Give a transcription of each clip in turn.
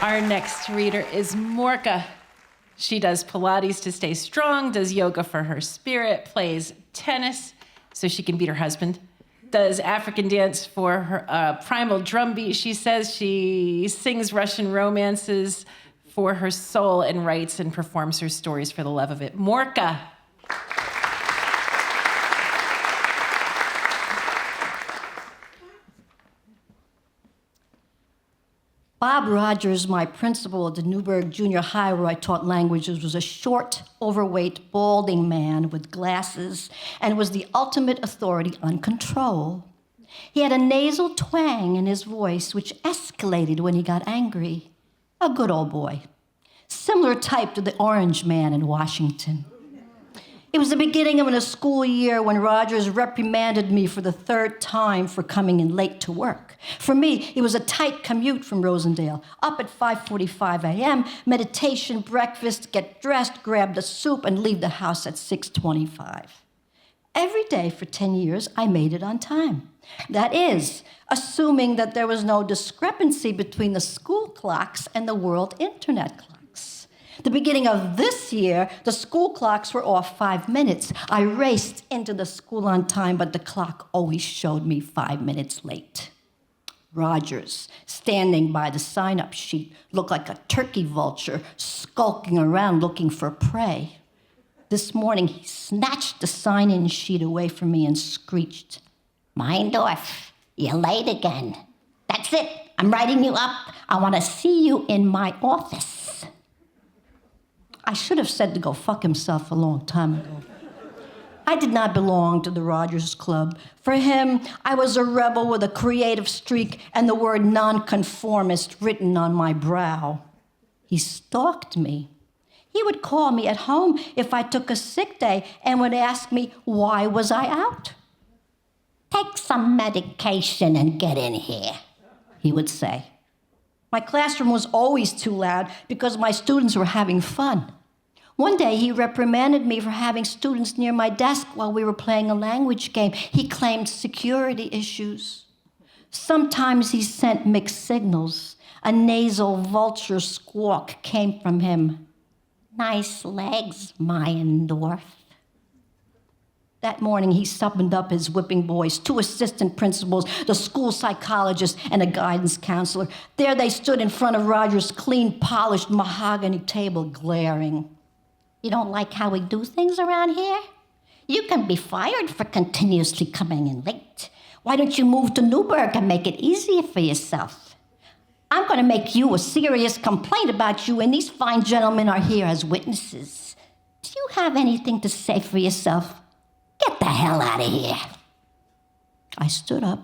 Our next reader is Mourka. She does Pilates to stay strong, does yoga for her spirit, plays tennis so she can beat her husband, does African dance for her primal drum beat. She says she sings Russian romances for her soul and writes and performs her stories for the love of it. Mourka. Bob Rogers, my principal at the Newburgh Junior High where I taught languages, was a short, overweight, balding man with glasses and was the ultimate authority on control. He had a nasal twang in his voice which escalated when he got angry. A good old boy. Similar type to the Orange Man in Washington. It was the beginning of a school year when Rogers reprimanded me for the third time for coming in late to work. For me, it was a tight commute from Rosendale. Up at 5:45 a.m., meditation, breakfast, get dressed, grab the soup, and leave the house at 6:25. Every day for 10 years, I made it on time. That is, assuming that there was no discrepancy between the school clocks and the world internet clocks. The beginning of this year, the school clocks were off 5 minutes. I raced into the school on time, but the clock always showed me 5 minutes late. Rogers, standing by the sign-up sheet, looked like a turkey vulture skulking around looking for prey. This morning, he snatched the sign-in sheet away from me and screeched, "Meindorf, you're late again. That's it. I'm writing you up. I want to see you in my office." I should have said to go fuck himself a long time ago. I did not belong to the Rogers Club. For him, I was a rebel with a creative streak and the word nonconformist written on my brow. He stalked me. He would call me at home if I took a sick day and would ask me, why was I out? "Take some medication and get in here," he would say. My classroom was always too loud because my students were having fun. One day, he reprimanded me for having students near my desk while we were playing a language game. He claimed security issues. Sometimes he sent mixed signals. A nasal vulture squawk came from him. "Nice legs, Meyendorf." That morning, he summoned up his whipping boys, 2 assistant principals, the school psychologist, and a guidance counselor. There they stood in front of Roger's clean, polished mahogany table, glaring. "You don't like how we do things around here? You can be fired for continuously coming in late. Why don't you move to Newburgh and make it easier for yourself? I'm going to make you a serious complaint about you, and these fine gentlemen are here as witnesses. Do you have anything to say for yourself? Get the hell out of here." I stood up,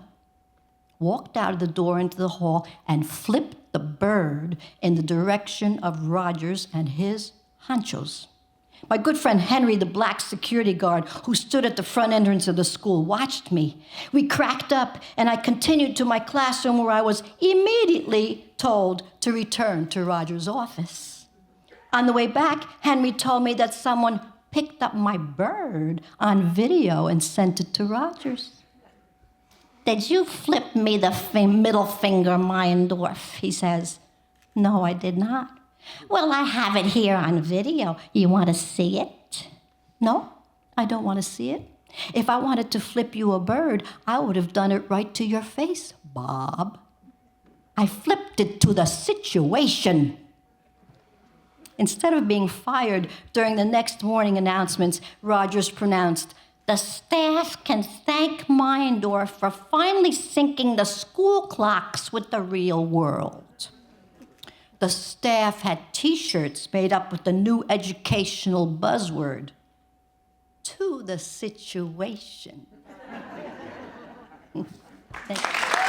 walked out of the door into the hall, and flipped the bird in the direction of Rogers and his honchos. My good friend Henry, the black security guard who stood at the front entrance of the school, watched me. We cracked up, and I continued to my classroom where I was immediately told to return to Rogers' office. On the way back, Henry told me that someone picked up my bird on video and sent it to Rogers. "Did you flip me the middle finger, Meyendorf?" he says. "No, I did not." "Well, I have it here on video. You want to see it?" "No, I don't want to see it. If I wanted to flip you a bird, I would have done it right to your face, Bob. I flipped it to the situation." Instead of being fired during the next morning announcements, Rogers pronounced, "The staff can thank Meyendorf for finally syncing the school clocks with the real world." The staff had T-shirts made up with the new educational buzzword, "To the situation." Thank you.